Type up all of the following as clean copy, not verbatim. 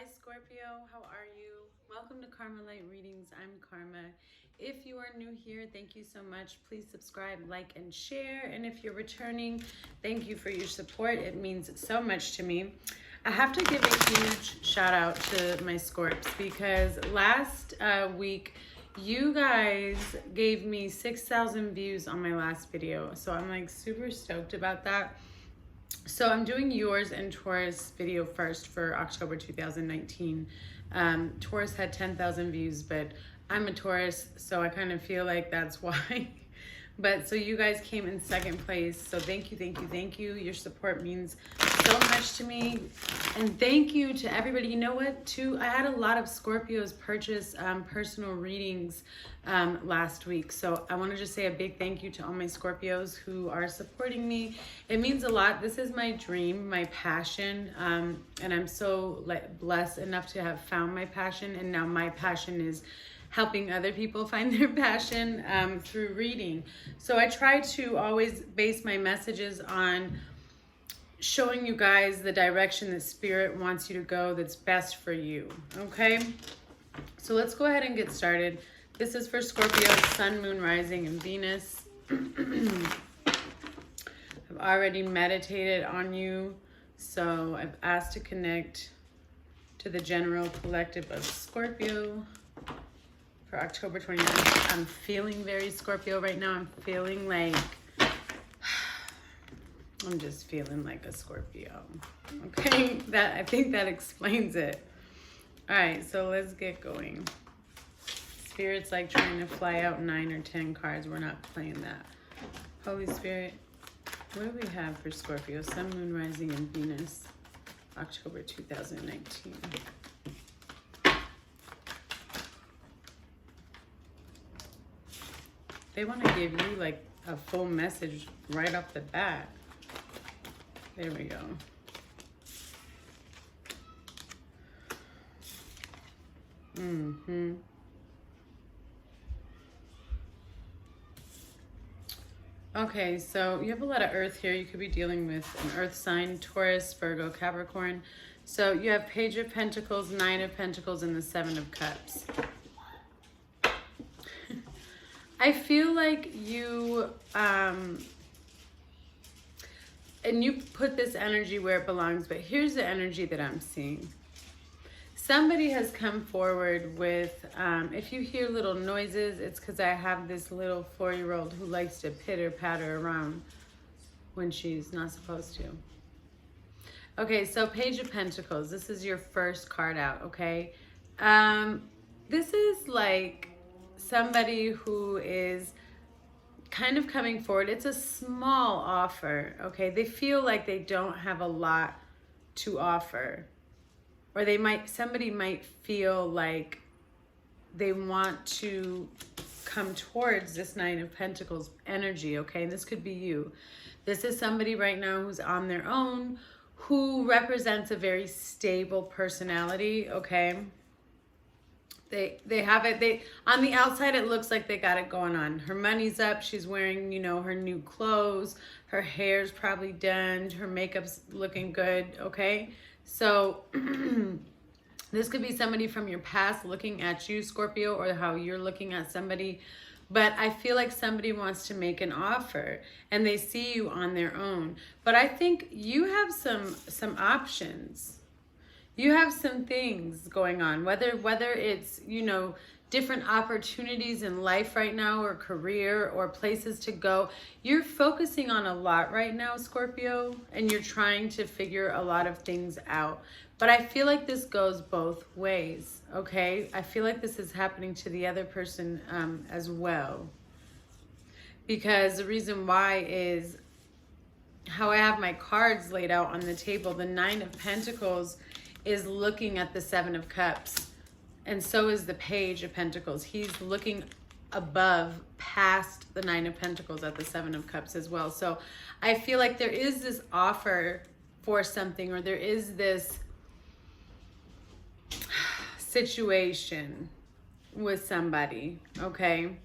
Hi Scorpio, how are you? Welcome to Karma Light Readings. I'm Karma. If you are new here, thank you so much. Please subscribe, like, and share. And if you're returning, thank you for your support. It means so much to me. I have to give a huge shout out to my Scorps because last week you guys gave me 6,000 views on my last video. So I'm like super stoked about that. So I'm doing yours and Taurus video first for October 2019. Taurus had 10,000 views, but I'm a Taurus, so I kind of feel like that's why. But so you guys came in second place. So thank you, thank you, thank you. Your support means so much to me. And thank you to everybody. You know what, too? I had a lot of Scorpios purchase personal readings last week. So I want to just say a big thank you to all my Scorpios who are supporting me. It means a lot. This is my dream, my passion. And I'm so blessed enough to have found my passion. And now my passion is helping other people find their passion through reading. So I try to always base my messages on showing you guys the direction that Spirit wants you to go that's best for you, okay? So let's go ahead and get started. This is for Scorpio, Sun, Moon, Rising, and Venus. I've already meditated on you, so I've asked to connect to the general collective of Scorpio for October 29th. I'm feeling very Scorpio right now. I'm feeling like, I'm just feeling like a Scorpio. Okay, I think that explains it. All right, so let's get going. Spirit's like trying to fly out 9 or 10 cards. We're not playing that. Holy Spirit, what do we have for Scorpio? Sun, Moon, Rising, and Venus, October 2019. They want to give you like a full message right off the bat. There we go. Okay, so you have a lot of earth here. You could be dealing with an earth sign, Taurus, Virgo, Capricorn. So you have Page of Pentacles, 9 of Pentacles, and the 7 of Cups. I feel like you, and you put this energy where it belongs, but here's the energy that I'm seeing. Somebody has come forward with, if you hear little noises, it's because I have this little 4-year-old who likes to pitter-patter around when she's not supposed to. Okay, so Page of Pentacles, this is your first card out, okay? This is like somebody who is kind of coming forward. It's a small offer, okay? They feel like they don't have a lot to offer. Or somebody might feel like they want to come towards this 9 of Pentacles energy, okay? This could be you. This is somebody right now who's on their own, who represents a very stable personality, okay? They have it, on the outside it looks like they got it going on. Her money's up, she's wearing, you know, her new clothes, her hair's probably done, her makeup's looking good, okay? So this could be somebody from your past looking at you, Scorpio, or how you're looking at somebody. But I feel like somebody wants to make an offer and they see you on their own. But I think you have some options. You have some things going on, whether it's, you know, different opportunities in life right now, or career, or places to go. You're focusing on a lot right now, Scorpio, and you're trying to figure a lot of things out. But I feel like this goes both ways, okay? I feel like this is happening to the other person as well. Because the reason why is how I have my cards laid out on the table. The 9 of Pentacles is looking at the 7 of Cups, and so is the Page of Pentacles. He's looking above, past the 9 of Pentacles at the 7 of Cups as well. So I feel like there is this offer for something, or there is this situation with somebody, okay,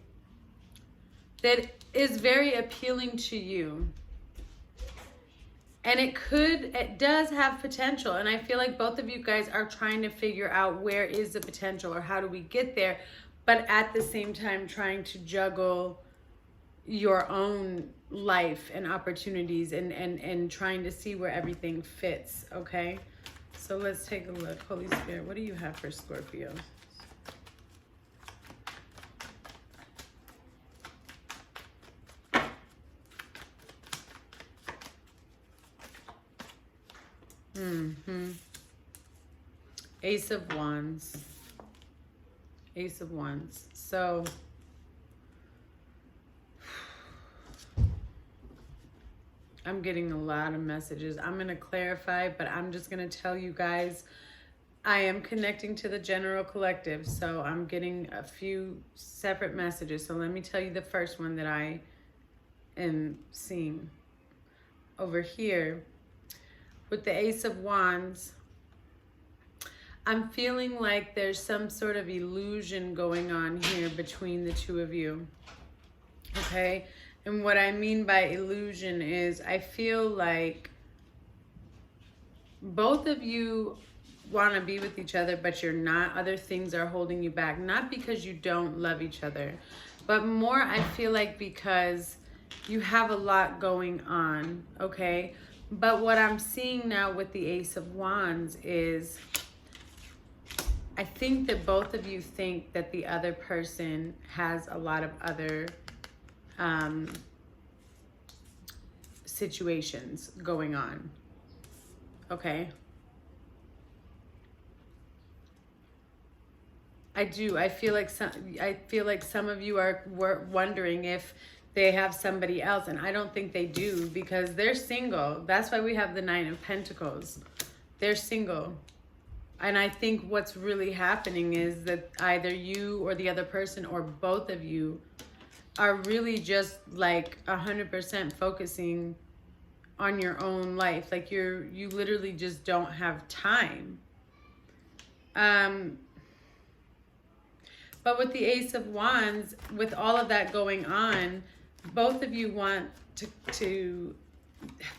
that is very appealing to you. And it does have potential. And I feel like both of you guys are trying to figure out where is the potential or how do we get there, but at the same time trying to juggle your own life and opportunities and trying to see where everything fits, okay? So let's take a look. Holy Spirit, what do you have for Scorpio? Ace of Wands. Ace of Wands. So I'm getting a lot of messages. I'm going to clarify, but I'm just going to tell you guys I am connecting to the general collective. So I'm getting a few separate messages. So let me tell you the first one that I am seeing over here. With the Ace of Wands, I'm feeling like there's some sort of illusion going on here between the two of you. Okay? And what I mean by illusion is I feel like both of you want to be with each other, but you're not. Other things are holding you back. Not because you don't love each other, but more I feel like because you have a lot going on, okay? But what I'm seeing now with the Ace of Wands is I think that both of you think that the other person has a lot of other situations going on, okay? I do. I feel like some of you are wondering if they have somebody else, and I don't think they do because they're single. That's why we have the Nine of Pentacles. They're single. And I think what's really happening is that either you or the other person or both of you are really just like 100% focusing on your own life. Like you literally just don't have time. But with the Ace of Wands, with all of that going on, both of you want to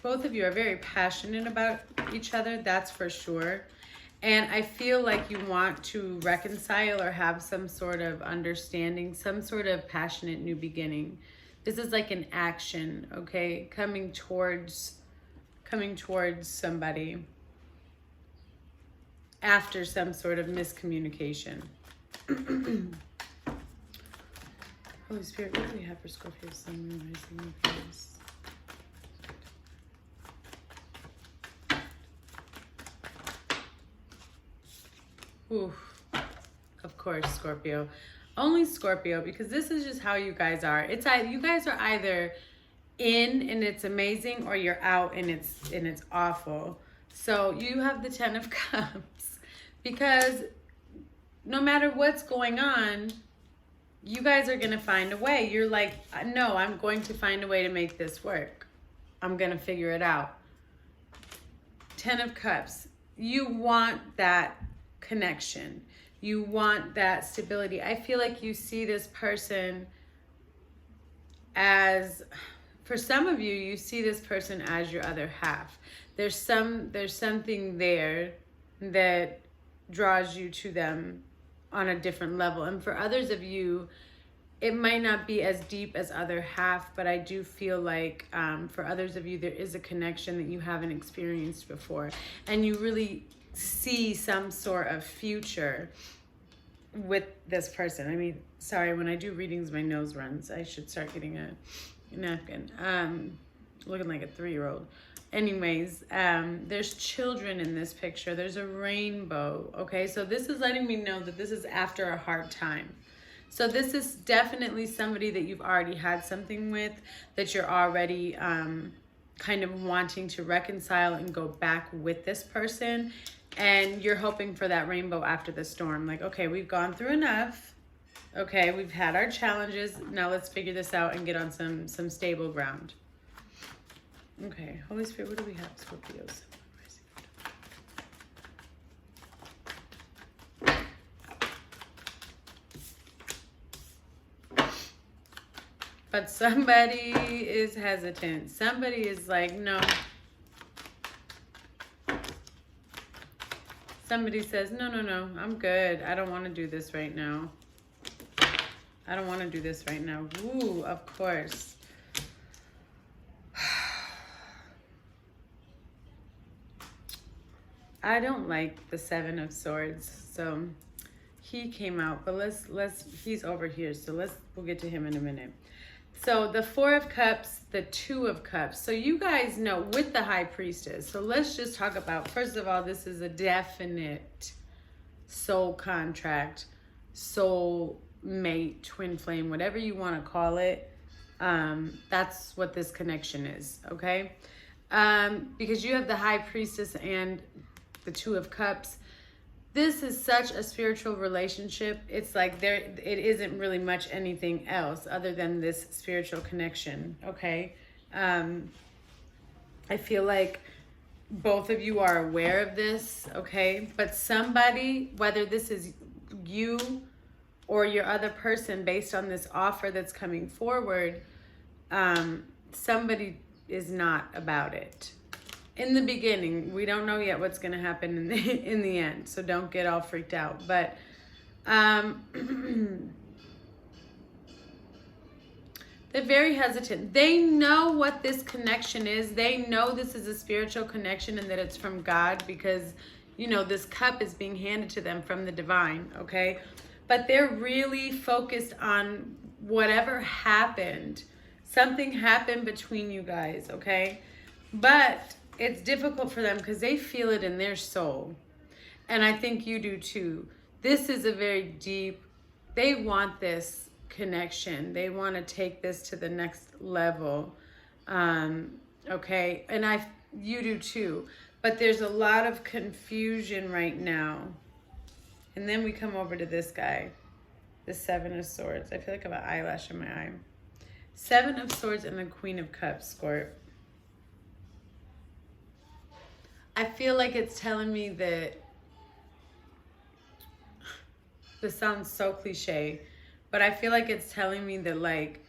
both of you are very passionate about each other, that's for sure. And I feel like you want to reconcile or have some sort of understanding, some sort of passionate new beginning. This is like an action, okay? Coming towards somebody after some sort of miscommunication. Holy Spirit, what do we have for Scorpio, Sun, Moon, Rising, and Venus? Ooh, of course, Scorpio. Only Scorpio, because this is just how you guys are. It's you guys are either in and it's amazing, or you're out and it's awful. So you have the Ten of Cups, because no matter what's going on, you guys are gonna find a way. You're like, no, I'm going to find a way to make this work. I'm gonna figure it out. Ten of Cups. You want that connection. You want that stability. I feel like you see this person as, for some of you, you see this person as your other half. There's something there that draws you to them on a different level. And for others of you, it might not be as deep as other half, but I do feel like for others of you, there is a connection that you haven't experienced before. And you really see some sort of future with this person. I mean, sorry, when I do readings, my nose runs. I should start getting a napkin. Looking like a 3-year-old. Anyways, there's children in this picture. There's a rainbow, okay? So this is letting me know that this is after a hard time. So this is definitely somebody that you've already had something with, that you're already kind of wanting to reconcile and go back with this person. And you're hoping for that rainbow after the storm. Like, okay, we've gone through enough. Okay, we've had our challenges. Now let's figure this out and get on some stable ground. Okay, Holy Spirit, what do we have, Scorpios? But somebody is hesitant. Somebody is like, no, Somebody says, no, I'm good. I don't want to do this right now. I don't want to do this right now. Ooh, of course. I don't like the Seven of Swords, so he came out, but he's over here, so we'll get to him in a minute. So the Four of Cups, the Two of Cups. So you guys know with the High Priestess. So let's just talk about, first of all, this is a definite soul contract, soul mate, twin flame, whatever you want to call it. That's what this connection is, okay? Because you have the High Priestess and the Two of Cups. This is such a spiritual relationship. It's like it isn't really much anything else other than this spiritual connection, okay? I feel like both of you are aware of this, okay? But somebody, whether this is you or your other person, based on this offer that's coming forward, somebody is not about it. In the beginning, we don't know yet what's going to happen in the end, so don't get all freaked out. But they're very hesitant. They know what this connection is. They know this is a spiritual connection and that it's from God, because, you know, this cup is being handed to them from the divine, okay? But they're really focused on whatever happened. Something happened between you guys, okay? But it's difficult for them because they feel it in their soul. And I think you do too. This is a very deep, they want this connection. They want to take this to the next level. Okay. And you do too. But there's a lot of confusion right now. And then we come over to this guy, the Seven of Swords. I feel like I have an eyelash in my eye. Seven of Swords and the Queen of Cups, Scorp. I feel like it's telling me that, this sounds so cliche, but I feel like it's telling me that, like,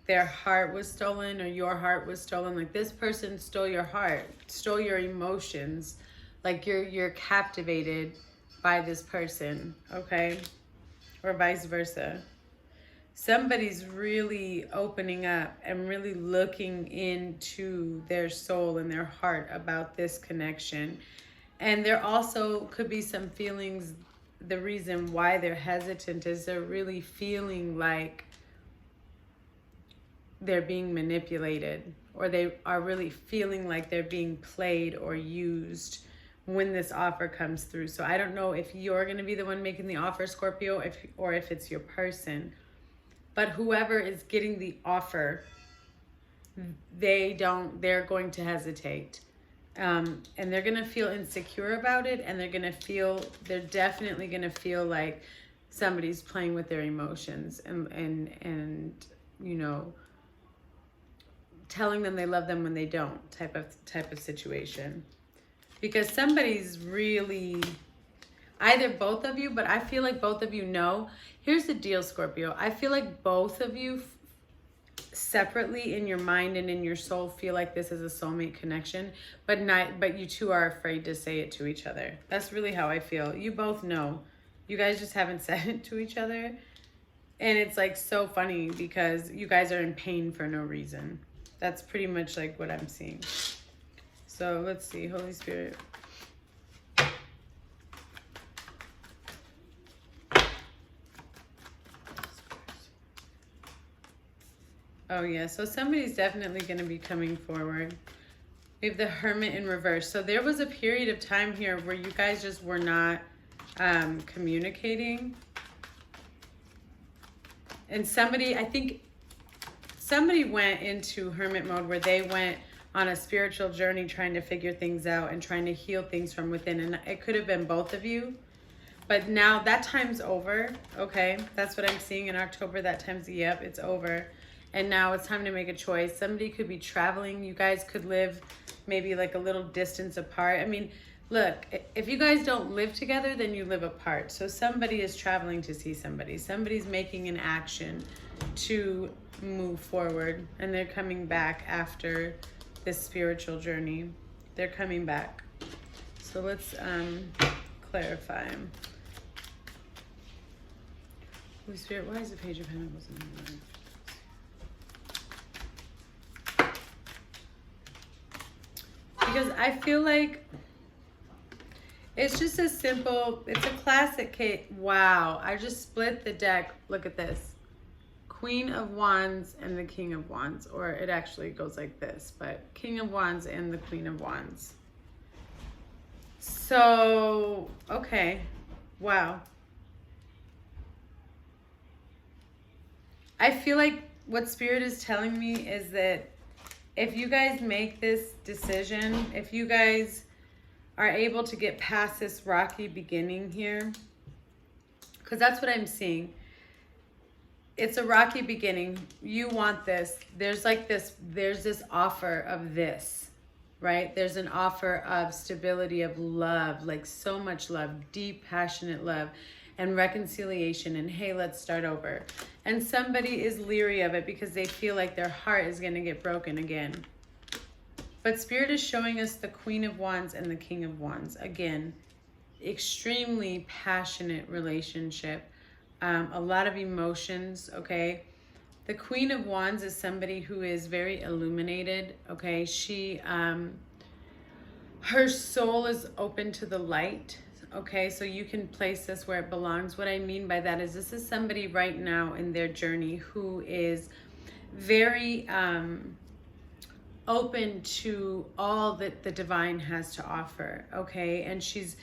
their heart was stolen, or your heart was stolen. Like, this person stole your heart, stole your emotions. Like, you're captivated by this person, okay? Or vice versa. Somebody's really opening up and really looking into their soul and their heart about this connection. And there also could be some feelings. The reason why they're hesitant is they're really feeling like they're being manipulated, or they are really feeling like they're being played or used when this offer comes through. So I don't know if you're going to be the one making the offer, Scorpio, or if it's your person. But whoever is getting the offer, they're going to hesitate. And they're going to feel insecure about it. And they're definitely going to feel like somebody's playing with their emotions and, you know, telling them they love them when they don't, type of situation. Because somebody's really, either both of you, but I feel like both of you know. Here's the deal, Scorpio. I feel like both of you separately in your mind and in your soul feel like this is a soulmate connection, but you two are afraid to say it to each other. That's really how I feel. You both know. You guys just haven't said it to each other. And it's like so funny because you guys are in pain for no reason. That's pretty much like what I'm seeing. So let's see, Holy Spirit. Oh yeah, so somebody's definitely going to be coming forward. We have the Hermit in reverse. So there was a period of time here where you guys just were not communicating. And I think somebody went into hermit mode where they went on a spiritual journey trying to figure things out and trying to heal things from within. And it could have been both of you. But now that time's over, okay? That's what I'm seeing in October. That time's, yep, it's over. And now it's time to make a choice. Somebody could be traveling. You guys could live maybe like a little distance apart. I mean, look, if you guys don't live together, then you live apart. So somebody is traveling to see somebody. Somebody's making an action to move forward. And they're coming back after this spiritual journey. They're coming back. So let's clarify. Holy Spirit, why is the Page of Pentacles in the life? Because I feel like it's just a simple, it's a classic case. Wow, I just split the deck. Look at this. Queen of Wands and the King of Wands. Or it actually goes like this, but King of Wands and the Queen of Wands. So, okay. Wow. I feel like what Spirit is telling me is that if you guys make this decision, if you guys are able to get past this rocky beginning here, because that's what I'm seeing. It's a rocky beginning. You want this. There's like this, there's this offer of this, right? There's an offer of stability, of love, like so much love, deep, passionate love, and reconciliation, and hey, let's start over. And somebody is leery of it because they feel like their heart is going to get broken again. But Spirit is showing us the Queen of Wands and the King of Wands. Again, extremely passionate relationship. A lot of emotions, okay? The Queen of Wands is somebody who is very illuminated, okay? She, her soul is open to the light, okay? So you can place this where it belongs. What I mean by that is this is somebody right now in their journey who is very open to all that the divine has to offer, okay? And she's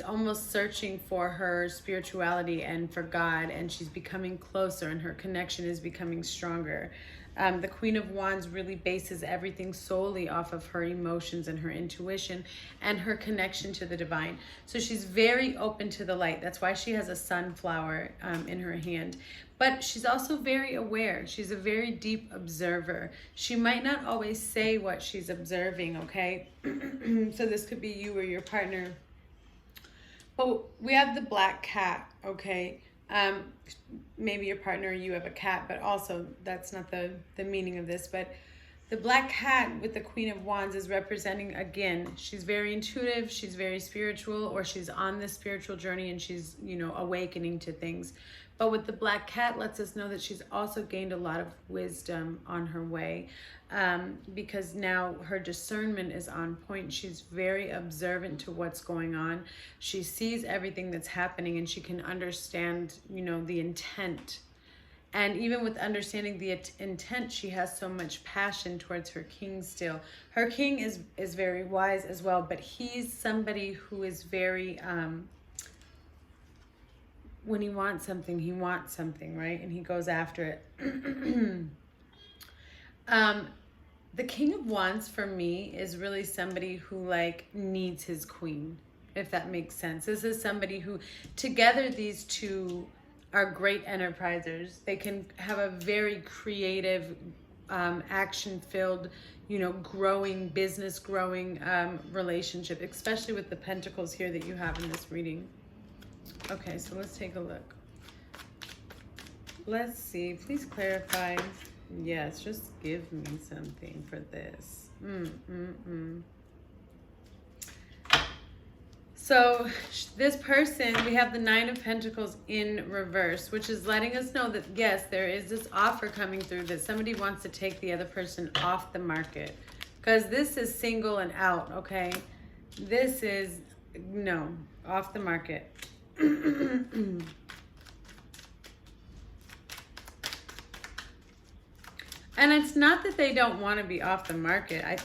almost searching for her spirituality and for God, and she's becoming closer, and her connection is becoming stronger. The Queen of Wands really bases everything solely off of her emotions and her intuition and her connection to the divine. So she's very open to the light. That's why she has a sunflower in her hand. But she's also very aware. She's a very deep observer. She might not always say what she's observing, okay? So this could be you or your partner. But we have the black cat, okay? Maybe your partner, you have a cat, but also that's not the meaning of this. But the black cat with the Queen of Wands is representing, again, she's very intuitive, she's very spiritual, or she's on this spiritual journey and she's, you know, awakening to things. But with the black cat lets us know that she's also gained a lot of wisdom on her way, because now her discernment is on point. She's very observant to what's going on. She sees everything that's happening and she can understand, you know, the intent. And even with understanding the intent, she has so much passion towards her king still. Her king is very wise as well, but he's somebody who is very... when he wants something, right? And he goes after it. The King of Wands for me is really somebody who like needs his queen, if that makes sense. This is somebody who, together these two are great enterprisers. They can have a very creative, action-filled, you know, growing business, growing relationship, especially with the pentacles here that you have in this reading. Okay, so let's take a look. Let's see. Please clarify. Yes, just give me something for this. So this person, we have the Nine of Pentacles in reverse, which is letting us know that, yes, there is this offer coming through that somebody wants to take the other person off the market. Because this is single and out, okay? This is, no, off the market. And it's not that they don't want to be off the market. I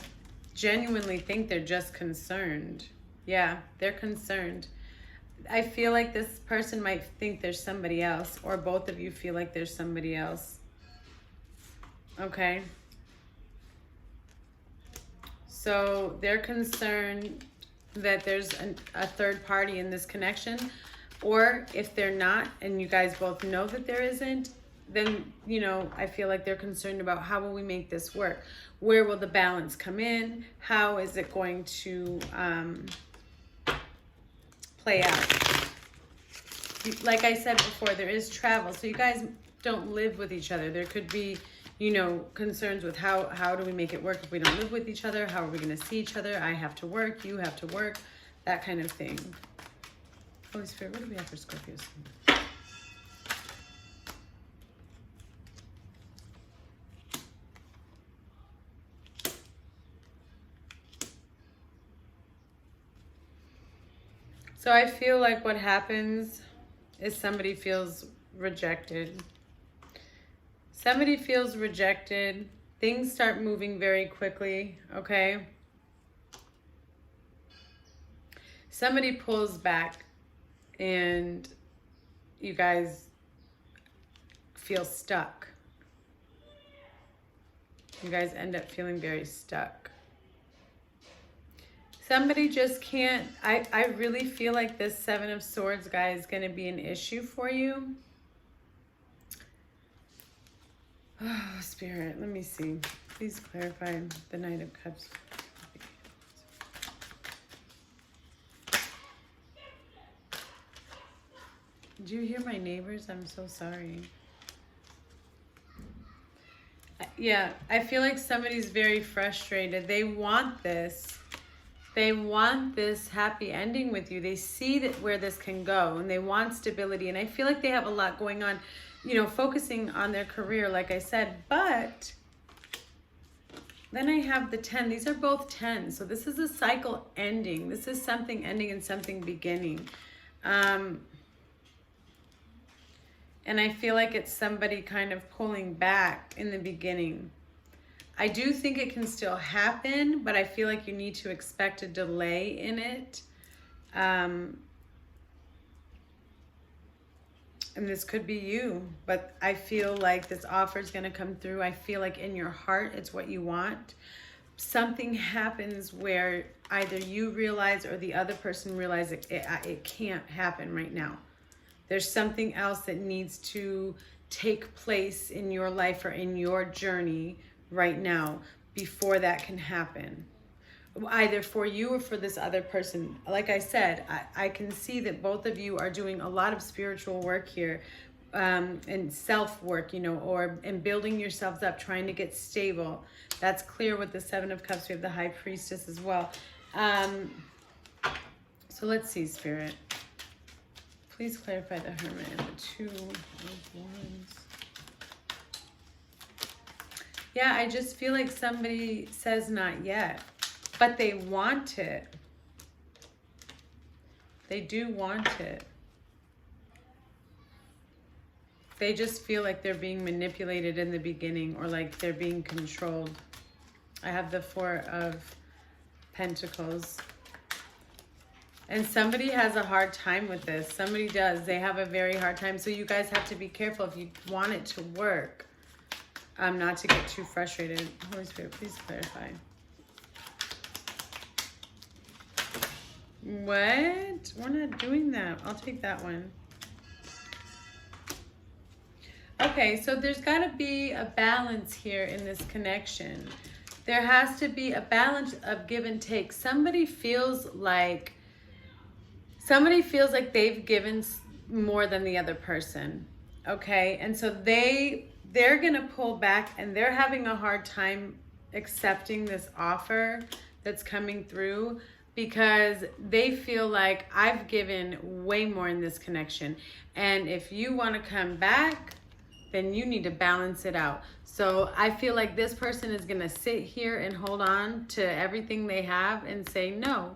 genuinely think they're just concerned. Yeah, they're concerned. I feel like this person might think there's somebody else, or both of you feel like there's somebody else. Okay. So they're concerned that there's a third party in this connection. Or if they're not, and you guys both know that there isn't, then, you know, I feel like they're concerned about how will we make this work? Where will the balance come in? How is it going to play out? Like I said before, there is travel. So you guys don't live with each other. There could be, you know, concerns with how do we make it work if we don't live with each other? How are we going to see each other? I have to work, you have to work, that kind of thing. Holy Spirit, what do we have for Scorpios? So I feel like what happens is somebody feels rejected. Somebody feels rejected. Things start moving very quickly, okay? Somebody pulls back and you guys feel stuck. You guys end up feeling very stuck. Somebody just can't, I really feel like this Seven of Swords guy is going to be an issue for you. Oh, Spirit, let me see. Please clarify the Knight of Cups. Did you hear my neighbors? I'm so sorry. Yeah, I feel like somebody's very frustrated. They want this. They want this happy ending with you. They see that where this can go and they want stability. And I feel like they have a lot going on, you know, focusing on their career, like I said. But then I have the 10. These are both 10. So this is a cycle ending. This is something ending and something beginning. And I feel like it's somebody kind of pulling back in the beginning. I do think it can still happen, but I feel like you need to expect a delay in it. And this could be you, but I feel like this offer is going to come through. I feel like in your heart, it's what you want. Something happens where either you realize or the other person realizes it can't happen right now. There's something else that needs to take place in your life or in your journey right now before that can happen. Either for you or for this other person. Like I said, I can see that both of you are doing a lot of spiritual work here, and self-work, you know, and building yourselves up, trying to get stable. That's clear with the Seven of Cups. We have the High Priestess as well. So let's see, Spirit. Please clarify the Hermit and the Two of Wands. Yeah, I just feel like somebody says not yet, but they want it. They do want it. They just feel like they're being manipulated in the beginning or like they're being controlled. I have the Four of Pentacles. And somebody has a hard time with this. Somebody does. They have a very hard time. So you guys have to be careful if you want it to work. Not to get too frustrated. Holy Spirit, please clarify. What? We're not doing that. I'll take that one. Okay, so there's got to be a balance here in this connection. There has to be a balance of give and take. Somebody feels like they've given more than the other person. Okay, and so they're gonna pull back and they're having a hard time accepting this offer that's coming through because they feel like I've given way more in this connection. And if you want to come back, then you need to balance it out. So I feel like this person is gonna sit here and hold on to everything they have and say, no,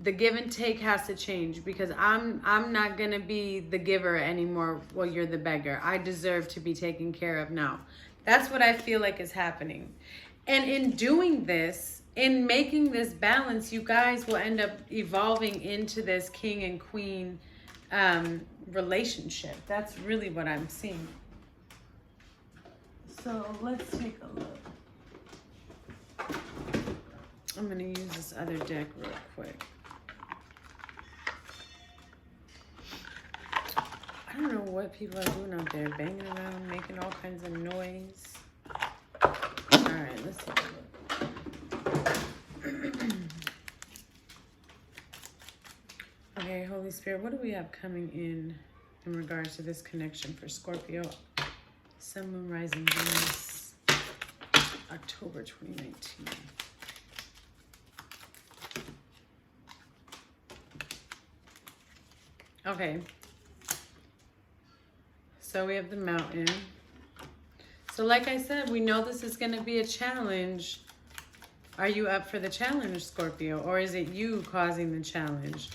the give and take has to change because I'm not gonna be the giver anymore while you're the beggar. I deserve to be taken care of now. That's what I feel like is happening. And in doing this, in making this balance, you guys will end up evolving into this king and queen relationship. That's really what I'm seeing. So let's take a look. I'm gonna use this other deck real quick. I don't know what people are doing out there, banging around, making all kinds of noise. All right, let's take a look. Okay, Holy Spirit, what do we have coming in regards to this connection for Scorpio? Sun, Moon, Rising, Venus, October 2019. Okay. So we have the Mountain. So like I said, we know this is going to be a challenge. Are you up for the challenge, Scorpio? Or is it you causing the challenge?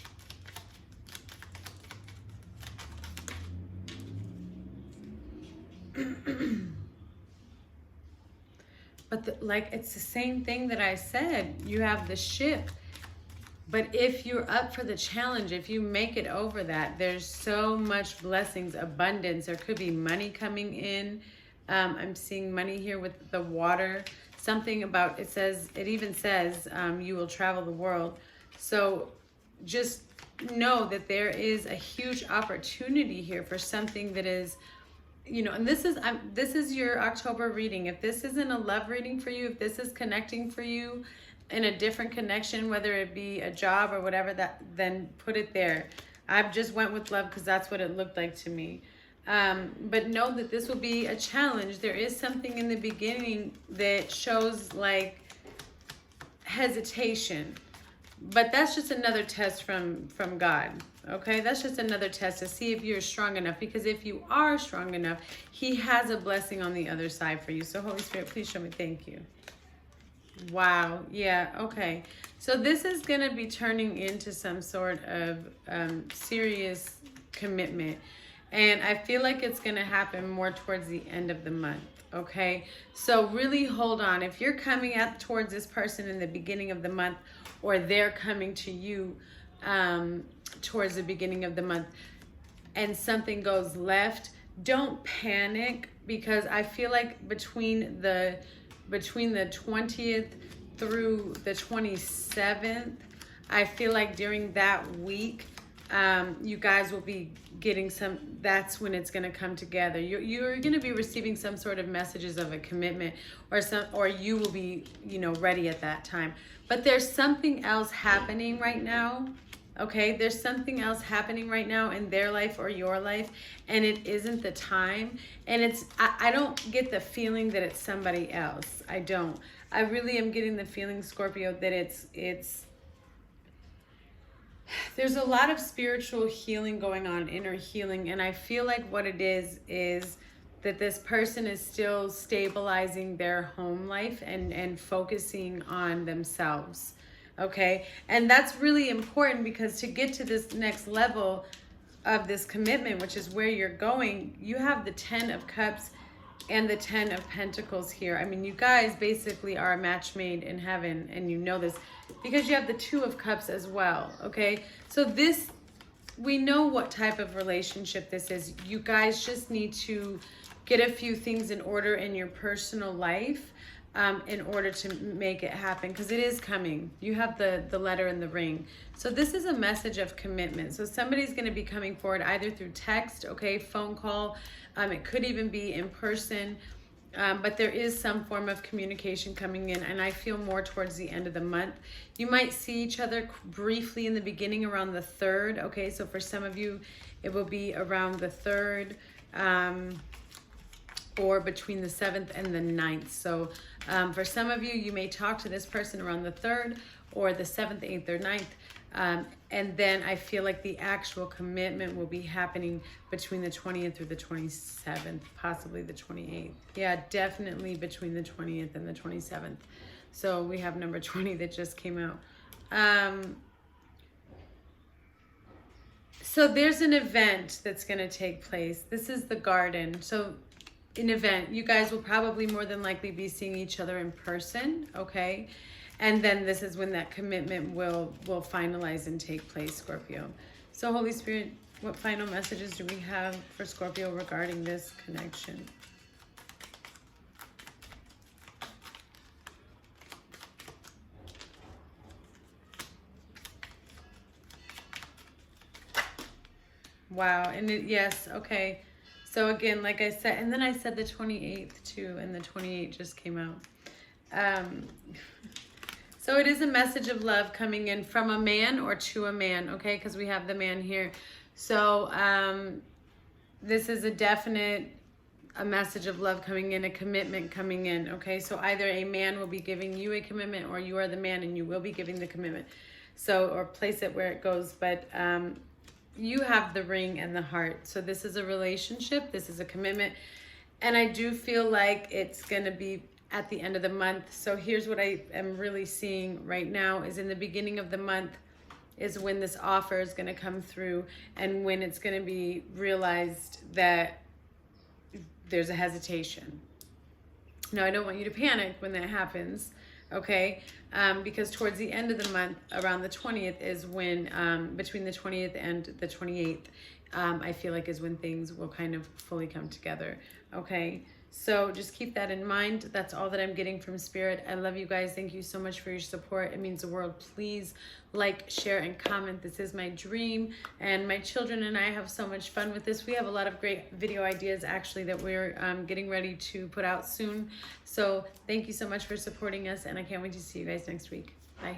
But like, it's the same thing that I said. You have the ship. But if you're up for the challenge, if you make it over that, there's so much blessings, abundance. There could be money coming in. I'm seeing money here with the water. Something about, it even says, you will travel the world. So just know that there is a huge opportunity here for something that is, you know, and this is your October reading. If this isn't a love reading for you, if this is connecting for you in a different connection, whether it be a job or whatever, that then put it there. I just went with love because that's what it looked like to me. But know that this will be a challenge. There is something in the beginning that shows like hesitation, but that's just another test from God. Okay, that's just another test to see if you're strong enough, because if you are strong enough, he has a blessing on the other side for you. So Holy Spirit, please show me. Thank you. Wow. Yeah. Okay. So this is going to be turning into some sort of serious commitment. And I feel like it's going to happen more towards the end of the month. Okay. So really hold on. If you're coming out towards this person in the beginning of the month, or they're coming to you towards the beginning of the month, and something goes left, don't panic, because I feel like between the 20th through the 27th, I feel like during that week, you guys will be getting that's when it's going to come together. You're going to be receiving some sort of messages of a commitment, or you will be, you know, ready at that time. But there's something else happening right now. Okay, there's something else happening right now in their life or your life, and it isn't the time. And I don't get the feeling that it's somebody else. I don't. I really am getting the feeling, Scorpio, that it's there's a lot of spiritual healing going on, inner healing, and I feel like what it is that this person is still stabilizing their home life and focusing on themselves. Okay, and that's really important, because to get to this next level of this commitment, which is where you're going, you have the 10 of Cups and the 10 of Pentacles here. I mean, you guys basically are a match made in heaven, and you know this because you have the 2 of Cups as well. Okay, so this, we know what type of relationship this is. You guys just need to get a few things in order in your personal life in order to make it happen, because it is coming. You have the letter and the ring. So this is a message of commitment. So somebody's going to be coming forward either through text, okay, phone call. It could even be in person. But there is some form of communication coming in, and I feel more towards the end of the month. You might see each other briefly in the beginning around the 3rd. Okay, so for some of you, it will be around the 3rd. Or between the 7th and the 9th. So for some of you, you may talk to this person around the 3rd or the 7th, 8th, or 9th. And then I feel like the actual commitment will be happening between the 20th through the 27th, possibly the 28th. Yeah, definitely between the 20th and the 27th. So we have number 20 that just came out. So there's an event that's going to take place. This is the Garden. So an event, you guys will probably more than likely be seeing each other in person, okay? And then this is when that commitment will finalize and take place, Scorpio. So Holy Spirit, what final messages do we have for Scorpio regarding this connection? Wow, and yes, okay. So again, like I said, and then I said the 28th too, and the 28th just came out. So it is a message of love coming in from a man or to a man, okay? Because we have the man here. So this is a definite, a message of love coming in, a commitment coming in, okay? So either a man will be giving you a commitment, or you are the man and you will be giving the commitment. So, or place it where it goes. But you have the ring and the heart. So this is a relationship. This is a commitment. And I do feel like it's going to be at the end of the month. So here's what I am really seeing right now is in the beginning of the month is when this offer is going to come through and when it's going to be realized that there's a hesitation. Now, I don't want you to panic when that happens, okay? Because towards the end of the month, around the 20th is when, between the 20th and the 28th, I feel like is when things will kind of fully come together, okay? So just keep that in mind. That's all that I'm getting from Spirit. I love you guys. Thank you so much for your support. It means the world. Please like, share, and comment. This is my dream, and my children and I have so much fun with this. We have a lot of great video ideas actually that we're getting ready to put out soon. So thank you so much for supporting us, and I can't wait to see you guys next week. Bye.